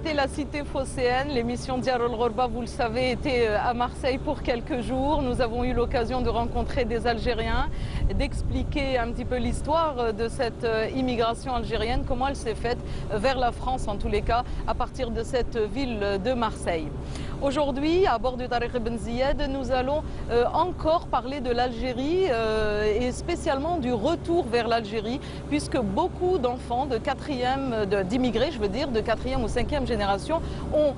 quitté la cité phocéenne. L'émission Diar El Ghorba, vous le savez, était à Marseille pour quelques jours. Nous avons eu l'occasion de rencontrer des Algériens, d'expliquer un petit peu l'histoire de cette immigration algérienne, comment elle s'est faite vers la France en tous les cas, à partir de cette ville de Marseille. Aujourd'hui, à bord du Tariq Ibn Ziyad, nous allons encore parler de l'Algérie et spécialement du retour vers l'Algérie, puisque beaucoup d'enfants d'immigrés, je veux dire, de 4e ou 5e génération ont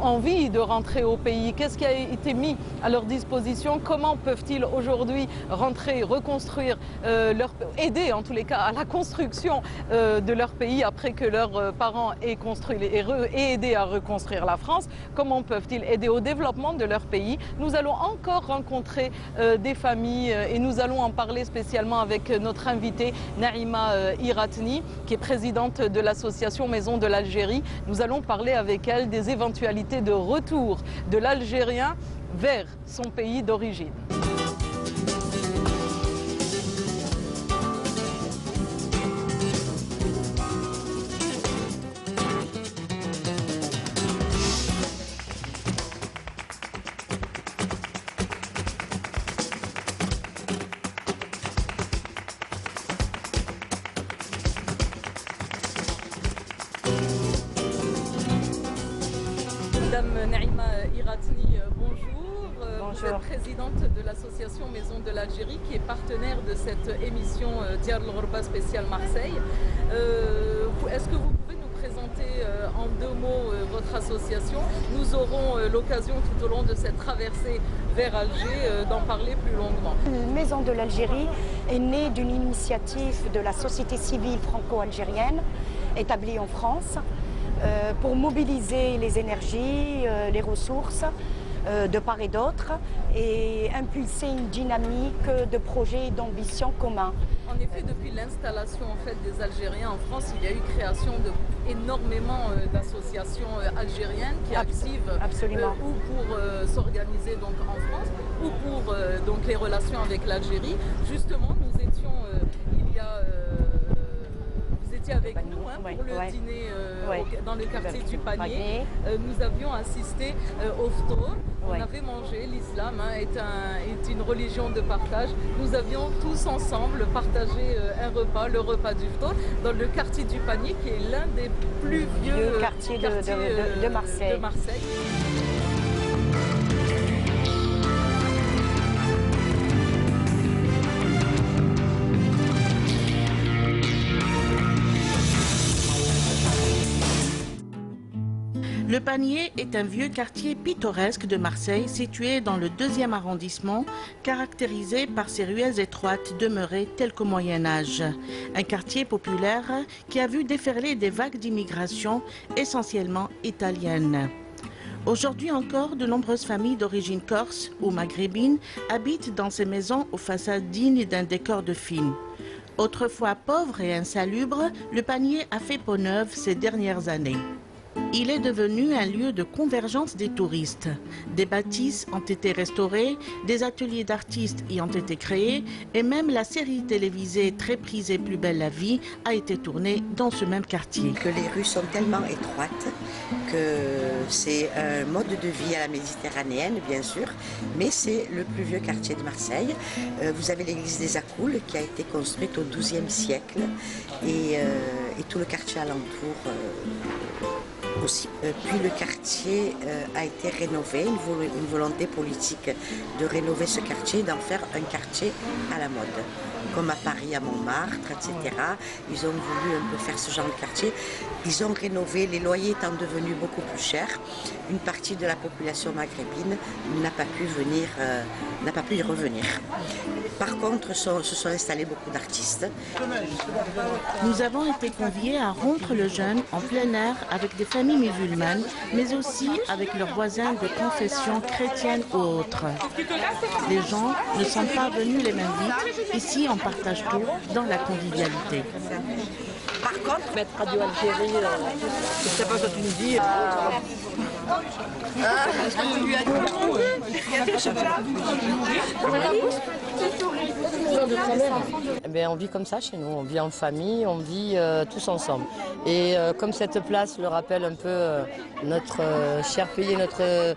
envie de rentrer au pays. Qu'est-ce qui a été mis à leur disposition? Comment peuvent-ils aujourd'hui rentrer, reconstruire, aider en tous les cas à la construction de leur pays après que leurs parents aient construit et aidé à reconstruire la France? Comment peuvent-ils aider au développement de leur pays? Nous allons encore rencontrer des familles et nous allons en parler spécialement avec notre invitée Naïma Iratni, qui est présidente de l'association Maison de l'Algérie. Nous allons parler avec elle des éventualités de retour de l'Algérien vers son pays d'origine. Madame Naïma Iratni, bonjour. Bonjour. Vous êtes présidente de l'association Maison de l'Algérie, qui est partenaire de cette émission Diar El Ghorba spéciale Marseille. Est-ce que vous pouvez nous présenter en 2 mots votre association? Nous aurons l'occasion tout au long de cette traversée vers Alger d'en parler plus longuement. Maison de l'Algérie est née d'une initiative de la société civile franco-algérienne établie en France pour mobiliser les énergies, les ressources de part et d'autre et impulser une dynamique de projets et d'ambitions communs. En effet, depuis l'installation des Algériens en France, il y a eu création énormément d'associations algériennes qui activent ou pour s'organiser donc en France ou pour donc les relations avec l'Algérie. Justement, nous étions vous étiez avec nous pour le dîner dans le quartier du Panier. Nous avions assisté au ftour. On avait mangé. L'islam est une religion de partage. Nous avions tous ensemble partagé un repas, le repas du ftour, dans le quartier du Panier, qui est l'un des plus vieux quartiers de Marseille. Le Panier est un vieux quartier pittoresque de Marseille situé dans le 2e arrondissement, caractérisé par ses ruelles étroites demeurées telles qu'au Moyen-Âge. Un quartier populaire qui a vu déferler des vagues d'immigration essentiellement italiennes. Aujourd'hui encore, de nombreuses familles d'origine corse ou maghrébine habitent dans ces maisons aux façades dignes d'un décor de film. Autrefois pauvre et insalubre, le Panier a fait peau neuve ces dernières années. Il est devenu un lieu de convergence des touristes. Des bâtisses ont été restaurées, des ateliers d'artistes y ont été créés et même la série télévisée très prisée Plus belle la vie a été tournée dans ce même quartier. Que les rues sont tellement étroites que c'est un mode de vie à la méditerranéenne bien sûr, mais c'est le plus vieux quartier de Marseille. Vous avez l'église des Accoules qui a été construite au XIIe siècle et tout le quartier alentour aussi. Puis le quartier a été rénové, une volonté politique de rénover ce quartier, d'en faire un quartier à la mode. Comme à Paris, à Montmartre, etc. Ils ont voulu un peu faire ce genre de quartier. Ils ont rénové, les loyers étant devenus beaucoup plus chers. Une partie de la population maghrébine n'a pas pu y revenir. Par contre, se sont installés beaucoup d'artistes. Nous avons été conviés à rompre le jeûne en plein air avec des familles musulmanes, mais aussi avec leurs voisins de confession chrétienne ou autres. Les gens ne sont pas venus les mains vides. Ici, on partage tout dans la convivialité. Par contre, Radio Algérie, je ne sais pas ce que tu me dis. Eh bien, on vit comme ça chez nous, on vit en famille, on vit tous ensemble. Et comme cette place le rappelle un peu notre cher pays, notre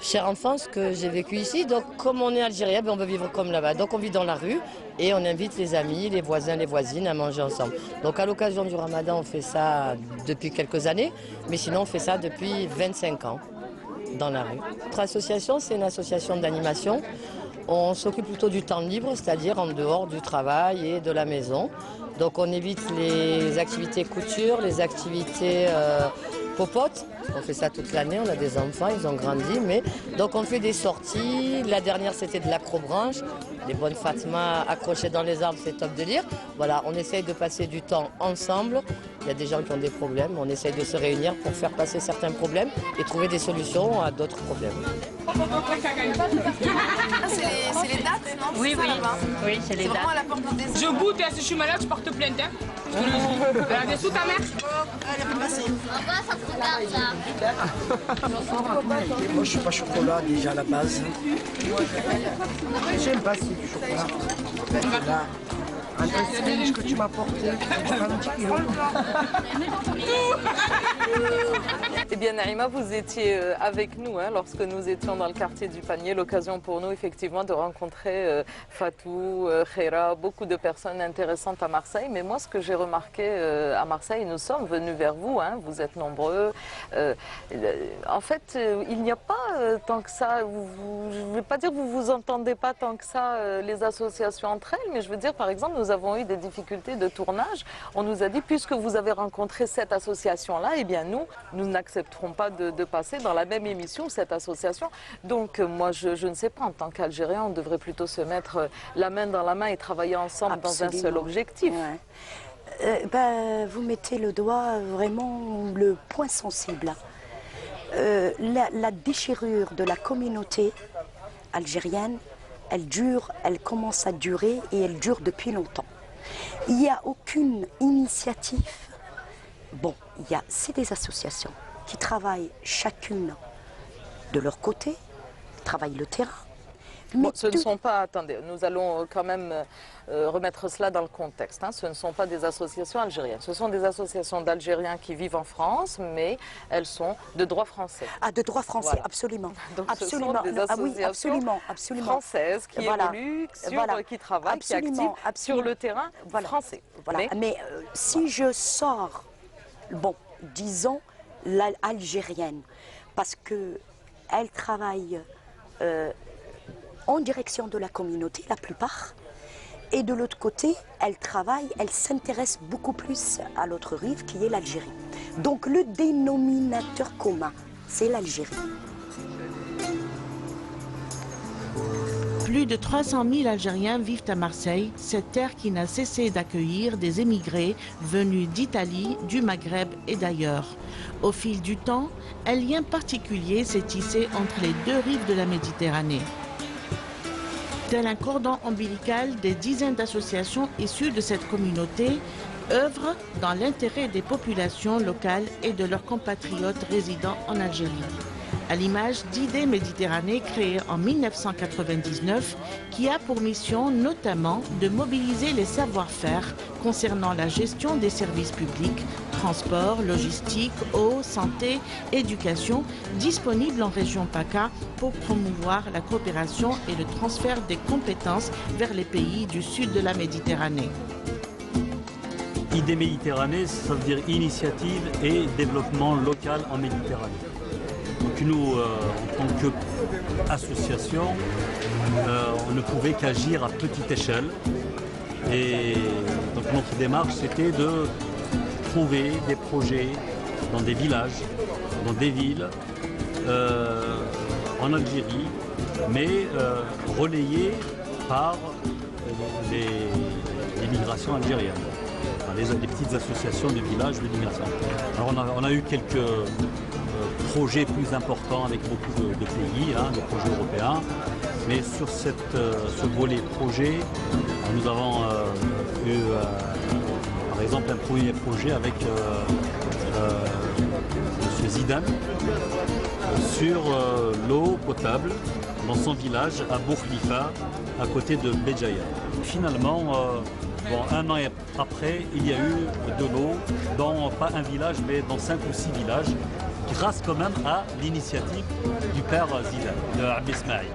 chère enfance que j'ai vécue ici, donc comme on est algérien, on veut vivre comme là-bas. Donc on vit dans la rue et on invite les amis, les voisins, les voisines à manger ensemble. Donc à l'occasion du ramadan, on fait ça depuis quelques années, mais sinon on fait ça depuis 25 ans dans la rue. Notre association, c'est une association d'animation. On s'occupe plutôt du temps libre, c'est-à-dire en dehors du travail et de la maison. Donc on évite les activités couture, les activités popote. On fait ça toute l'année, on a des enfants, ils ont grandi. Donc on fait des sorties. La dernière, c'était de l'acrobranche. Les bonnes Fatma accrochées dans les arbres, c'est top délire. Voilà, on essaye de passer du temps ensemble. Il y a des gens qui ont des problèmes. On essaye de se réunir pour faire passer certains problèmes et trouver des solutions à d'autres problèmes. C'est les dates, non? Oui, oui. Oui, c'est les dates. Vraiment à la porte du désert. Je goûte et si je suis malade, je porte plainte. Hein. Je te le dis. Elle a des sous ta mère? Moi je suis pas chocolat déjà à la base. J'aime pas si du chocolat. Là, un sandwich que tu m'as porté, je prends un petit kilo. Eh bien, Naïma, vous étiez avec nous lorsque nous étions dans le quartier du Panier. L'occasion pour nous, effectivement, de rencontrer Fatou, Khaira, beaucoup de personnes intéressantes à Marseille. Mais moi, ce que j'ai remarqué à Marseille, nous sommes venus vers vous, vous êtes nombreux. En fait, il n'y a pas tant que ça, je ne vais pas dire que vous vous entendez pas tant que ça, les associations entre elles, mais je veux dire, par exemple, nous avons eu des difficultés de tournage. On nous a dit, puisque vous avez rencontré cette association-là, eh bien nous n'accepterons pas de passer dans la même émission cette association. Donc moi, je ne sais pas, en tant qu'Algérien, on devrait plutôt se mettre la main dans la main et travailler ensemble. Absolument. Dans un seul objectif. Ouais. Vous mettez le doigt vraiment le point sensible. La déchirure de la communauté algérienne, elle commence à durer et elle dure depuis longtemps. Il n'y a aucune initiative. Bon, c'est des associations qui travaillent chacune de leur côté, travaillent le terrain. Mais ce ne sont pas, attendez, nous allons quand même remettre cela dans le contexte. Ce ne sont pas des associations algériennes. Ce sont des associations d'Algériens qui vivent en France, mais elles sont de droit français. Ah, de droit français, voilà. Absolument. Donc absolument. Ce sont des associations françaises qui évoluent, qui travaillent, qui activent sur le terrain français. Voilà. Mais si je sors, disons l'algérienne, parce qu'elle travaille en direction de la communauté, la plupart. Et de l'autre côté, elle s'intéresse beaucoup plus à l'autre rive qui est l'Algérie. Donc le dénominateur commun, c'est l'Algérie. Plus de 300 000 Algériens vivent à Marseille, cette terre qui n'a cessé d'accueillir des émigrés venus d'Italie, du Maghreb et d'ailleurs. Au fil du temps, un lien particulier s'est tissé entre les deux rives de la Méditerranée. Tel un cordon ombilical, des dizaines d'associations issues de cette communauté œuvrent dans l'intérêt des populations locales et de leurs compatriotes résidant en Algérie. À l'image d'Idées Méditerranée créée en 1999, qui a pour mission notamment de mobiliser les savoir-faire concernant la gestion des services publics, transport, logistique, eau, santé, éducation, disponibles en région PACA pour promouvoir la coopération et le transfert des compétences vers les pays du sud de la Méditerranée. Idées Méditerranée, ça veut dire initiative et développement local en Méditerranée. Donc nous, en tant qu'association, on ne pouvait qu'agir à petite échelle. Et donc notre démarche, c'était de trouver des projets dans des villages, dans des villes, en Algérie, mais relayés par les migrations algériennes. Les petites associations de villages de migration. Alors on a eu quelques projets plus importants avec beaucoup de pays, des projets européens. Mais sur ce volet projet, nous avons eu par exemple un premier projet avec M. Zidane, sur l'eau potable dans son village à Bourkhlifa, à côté de Béjaïa. Finalement, un an après, il y a eu de l'eau dans pas un village, mais dans 5 ou 6 villages, grâce quand même à l'initiative du père Zidane, de Abd Ismaïl.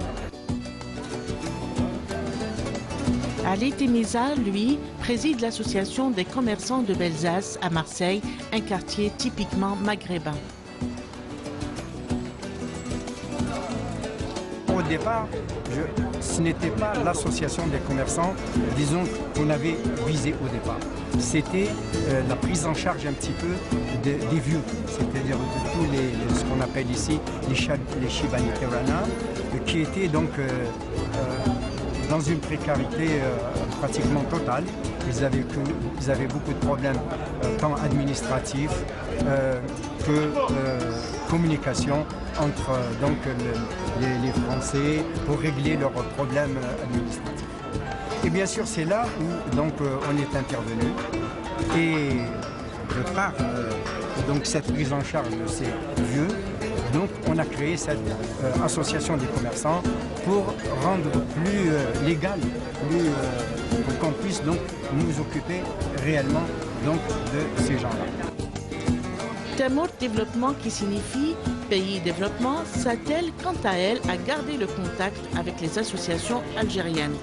Ali Temiza, lui, préside l'association des commerçants de Belsace à Marseille, un quartier typiquement maghrébin. Au départ, ce n'était pas l'association des commerçants, disons, qu'on avait visé au départ. C'était la prise en charge un petit peu des vieux, c'est-à-dire de tous ce qu'on appelle ici les Shibani Terana, qui étaient donc dans une précarité pratiquement totale. Ils avaient beaucoup de problèmes, tant administratifs que communication entre donc, les Français pour régler leurs problèmes administratifs. Et bien sûr, c'est là où donc, on est intervenu. Et de par donc, cette prise en charge de ces vieux, donc on a créé cette association des commerçants pour rendre plus légal, pour qu'on puisse donc nous occuper réellement donc, de ces gens-là. Tamour Développement, qui signifie pays développement, s'attelle quant à elle à garder le contact avec les associations algériennes.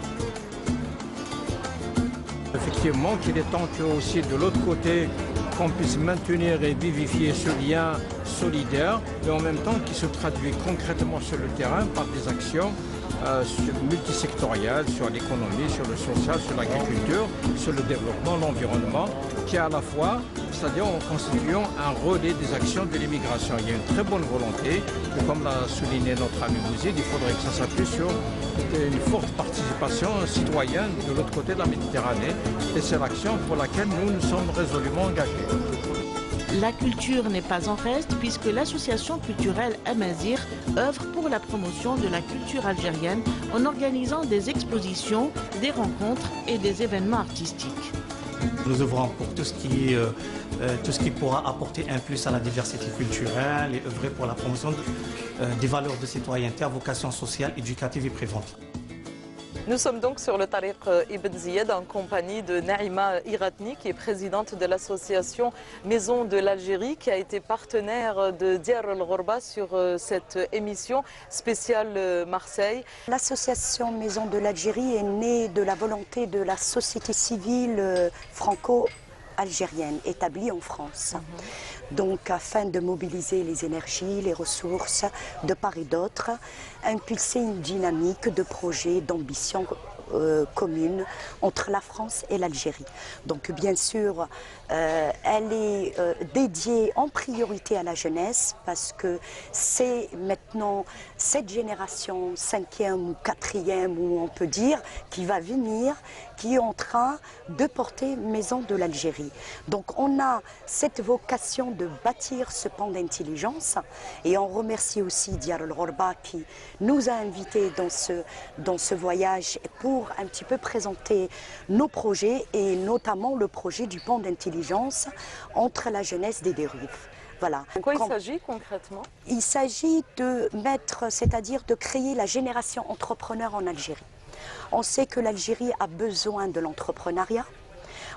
Effectivement, qu'il est temps que aussi de l'autre côté, qu'on puisse maintenir et vivifier ce lien solidaire, mais en même temps qui se traduit concrètement sur le terrain par des actions multisectorielles sur l'économie, sur le social, sur l'agriculture, sur le développement, l'environnement, qui à la fois, c'est-à-dire en constituant un relais des actions de l'immigration. Il y a une très bonne volonté, et comme l'a souligné notre ami Bouzid, il faudrait que ça s'appuie sur une forte participation citoyenne de l'autre côté de la Méditerranée, et c'est l'action pour laquelle nous sommes résolument engagés. La culture n'est pas en reste puisque l'association culturelle Amazir œuvre pour la promotion de la culture algérienne en organisant des expositions, des rencontres et des événements artistiques. Nous œuvrons pour tout ce qui pourra apporter un plus à la diversité culturelle et œuvrer pour la promotion des valeurs de citoyenneté à vocation sociale, éducative et préventive. Nous sommes donc sur le Tariq Ibn Ziyad en compagnie de Naïma Iratni, qui est présidente de l'association Maison de l'Algérie, qui a été partenaire de Diar el-Ghorba sur cette émission spéciale Marseille. L'association Maison de l'Algérie est née de la volonté de la société civile franco-algérienne établie en France. Donc, afin de mobiliser les énergies, les ressources de part et d'autre, impulser une dynamique de projets, d'ambition commune entre la France et l'Algérie. Donc, bien sûr, elle est dédiée en priorité à la jeunesse parce que c'est maintenant cette génération 5e ou 4e, ou on peut dire, qui va venir, qui est en train de porter Maison de l'Algérie. Donc on a cette vocation de bâtir ce pont d'intelligence et on remercie aussi Diar el-Ghorba qui nous a invités dans ce voyage pour un petit peu présenter nos projets et notamment le projet du pont d'intelligence entre la jeunesse des deux rives. Voilà. De quoi il s'agit concrètement? Il s'agit de mettre, c'est-à-dire de créer la génération entrepreneur en Algérie. On sait que l'Algérie a besoin de l'entrepreneuriat.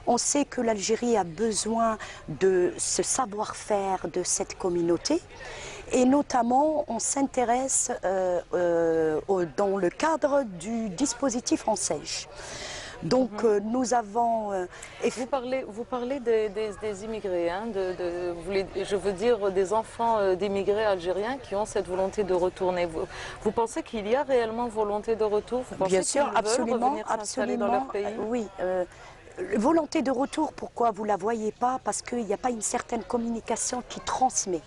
On sait que l'Algérie a besoin de ce savoir-faire de cette communauté. Et notamment, on s'intéresse dans le cadre du dispositif Enseigne. Donc nous avons... Vous parlez des immigrés, hein, je veux dire des enfants d'immigrés algériens qui ont cette volonté de retourner. Vous pensez qu'il y a réellement volonté de retour? Vous pensez Bien sûr, absolument, dans leur pays? Oui. Volonté de retour, pourquoi vous ne la voyez pas? Parce qu'il n'y a pas une certaine communication qui transmet.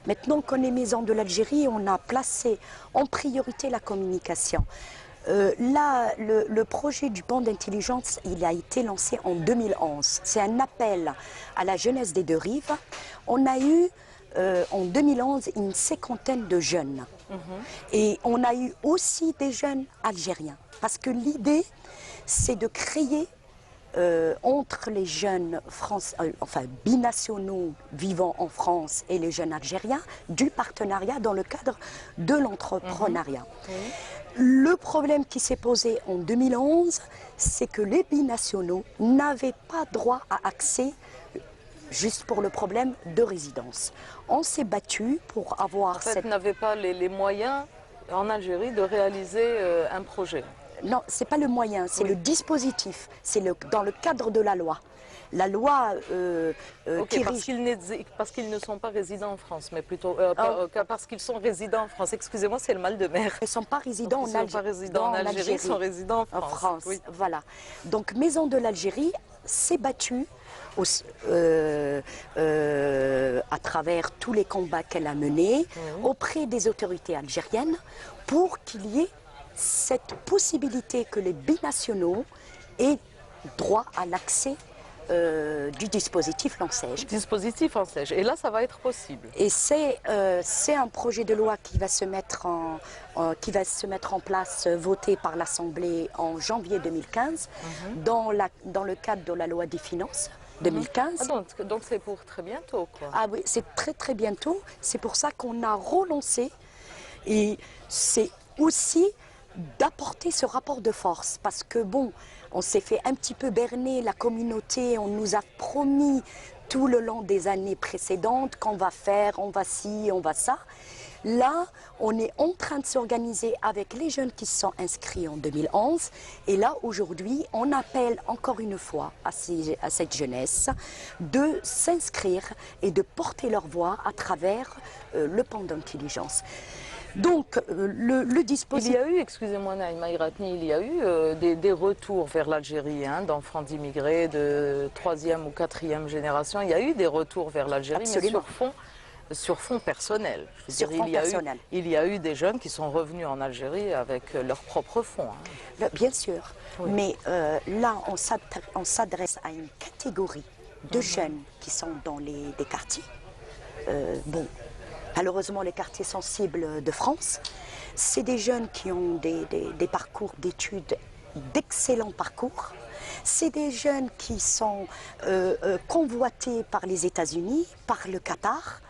Maintenant qu'on est Maison de l'Algérie, on a placé en priorité la communication. Là, le projet du pont d'intelligence, il a été lancé en 2011. C'est un appel à la jeunesse des deux rives. On a eu en 2011 une 50aine de jeunes. Et on a eu aussi des jeunes algériens. Parce que l'idée, c'est de créer entre les jeunes binationaux vivant en France et les jeunes algériens, du partenariat dans le cadre de l'entrepreneuriat. Le problème qui s'est posé en 2011, c'est que les binationaux n'avaient pas droit à accès juste pour le problème de résidence. On s'est battu pour avoir n'avait pas les moyens en Algérie de réaliser un projet. Non, ce n'est pas le moyen, c'est le dispositif. C'est dans le cadre de la loi. La loi parce qu'ils ne sont pas résidents en France, mais plutôt parce qu'ils sont résidents en France. Excusez-moi, c'est le mal de mer. Ils ne sont pas résidents en Algérie. Ils sont résidents en France. Oui. Voilà. Donc Maison de l'Algérie s'est battue à travers tous les combats qu'elle a menés auprès des autorités algériennes pour qu'il y ait cette possibilité que les binationaux aient droit à l'accès du dispositif Lancège. Dispositif Lancège. Et là, ça va être possible. Et c'est un projet de loi qui va se mettre en place, voté par l'Assemblée en janvier 2015, dans le cadre de la loi des finances 2015. Donc c'est pour très bientôt, quoi. Ah oui, c'est très très bientôt. C'est pour ça qu'on a relancé. Et c'est aussi d'apporter ce rapport de force. Parce que bon, on s'est fait un petit peu berner, la communauté, on nous a promis tout le long des années précédentes qu'on va faire, on va ci, on va ça. Là, on est en train de s'organiser avec les jeunes qui se sont inscrits en 2011. Et là, aujourd'hui, on appelle encore une fois à cette jeunesse de s'inscrire et de porter leur voix à travers le pan d'intelligence. Donc, le dispositif... Il y a eu, excusez-moi Naïma Iratni, il y a eu des retours vers l'Algérie, d'enfants d'immigrés de 3e ou 4e génération. Il y a eu des retours vers l'Algérie, mais sur fond personnel. Il y a eu des jeunes qui sont revenus en Algérie avec leurs propres fonds. Bien sûr, mais là, on s'adresse à une catégorie de jeunes qui sont dans des quartiers. Malheureusement, les quartiers sensibles de France, c'est des jeunes qui ont des parcours d'études, d'excellents parcours. C'est des jeunes qui sont convoités par les États-Unis, par le Qatar.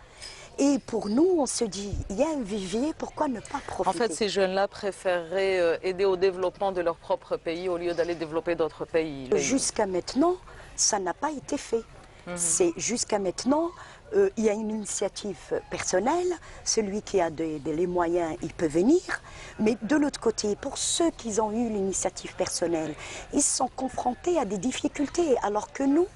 Et pour nous, on se dit, il y a un vivier, pourquoi ne pas profiter? En fait, ces jeunes-là préféreraient aider au développement de leur propre pays au lieu d'aller développer d'autres pays. Jusqu'à maintenant, ça n'a pas été fait. C'est jusqu'à maintenant, il y a une initiative personnelle, celui qui a les moyens, il peut venir, mais de l'autre côté, pour ceux qui ont eu l'initiative personnelle, ils sont confrontés à des difficultés, alors que nous,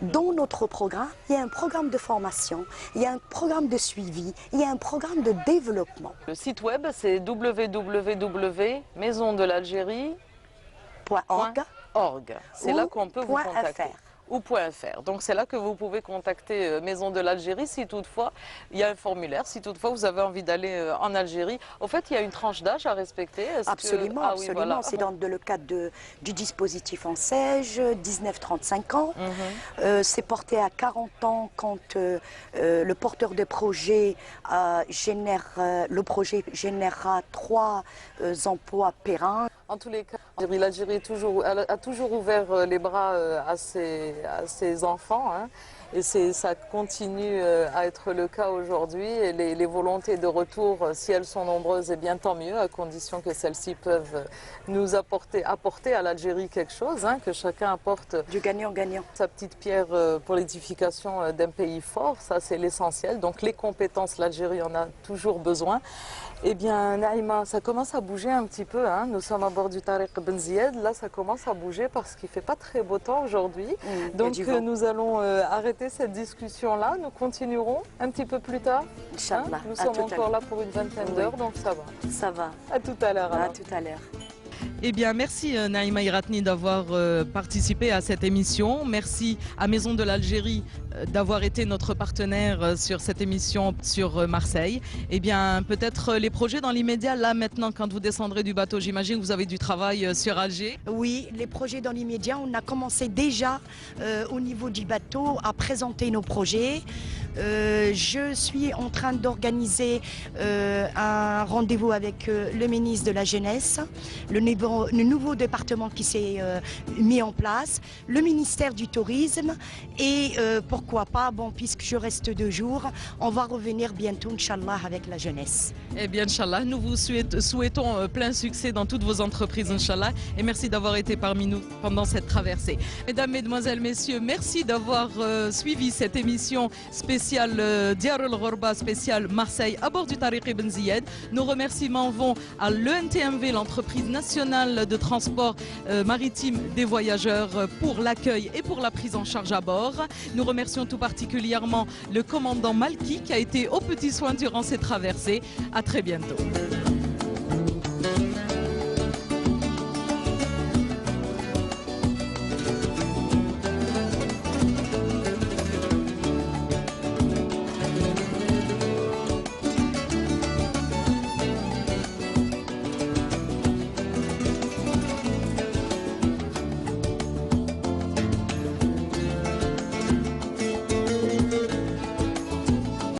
dans notre programme, il y a un programme de formation, il y a un programme de suivi, il y a un programme de développement. Le site web, c'est www.maisondelalgérie.org. C'est là qu'on peut vous contacter. Ou .fr. Donc c'est là que vous pouvez contacter Maison de l'Algérie si toutefois il y a un formulaire, si toutefois vous avez envie d'aller en Algérie. Au fait, il y a une tranche d'âge à respecter. Absolument, absolument. Voilà. C'est dans le cadre du dispositif Lancège, 19-35 ans. C'est porté à 40 ans quand le porteur de projet générera 3 emplois pérennes. En tous les cas, l'Algérie a toujours ouvert les bras à ses enfants. Et ça continue à être le cas aujourd'hui. Et les volontés de retour, si elles sont nombreuses, eh bien tant mieux, à condition que celles-ci peuvent nous apporter à l'Algérie quelque chose, que chacun apporte du gagnant-gagnant. Sa petite pierre pour l'édification d'un pays fort, ça c'est l'essentiel. Donc les compétences, l'Algérie en a toujours besoin. Eh bien, Naïma, ça commence à bouger un petit peu. Nous sommes à bord du Tariq Ben Zied. Là, ça commence à bouger parce qu'il ne fait pas très beau temps aujourd'hui. Donc, nous allons arrêter cette discussion-là. Nous continuerons un petit peu plus tard. Inch'Allah. Nous sommes encore là pour une vingtaine d'heures, donc ça va. Ça va. À tout à l'heure. À tout à l'heure. Eh bien, merci Naïma Iratni d'avoir participé à cette émission. Merci à Maison de l'Algérie d'avoir été notre partenaire sur cette émission sur Marseille. Eh bien, peut-être les projets dans l'immédiat, là maintenant, quand vous descendrez du bateau, j'imagine que vous avez du travail sur Alger. Oui, les projets dans l'immédiat, on a commencé déjà au niveau du bateau à présenter nos projets. Je suis en train d'organiser un rendez-vous avec le ministre de la Jeunesse, le nouveau département qui s'est mis en place, le ministère du Tourisme et pourquoi pas, bon, puisque je reste 2 jours, on va revenir bientôt, Inch'Allah, avec la jeunesse. Eh bien, Inch'Allah, nous vous souhaitons plein succès dans toutes vos entreprises, Inch'Allah, et merci d'avoir été parmi nous pendant cette traversée. Mesdames, Mesdemoiselles, Messieurs, merci d'avoir suivi cette émission spéciale Diar el-Ghorba, spéciale Marseille, à bord du Tariq Ibn Ziyad. Nos remerciements vont à l'ENTMV, l'entreprise nationale de transport maritime des voyageurs, pour l'accueil et pour la prise en charge à bord. Nous remercions tout particulièrement le commandant Malki qui a été aux petits soins durant ces traversées. À très bientôt.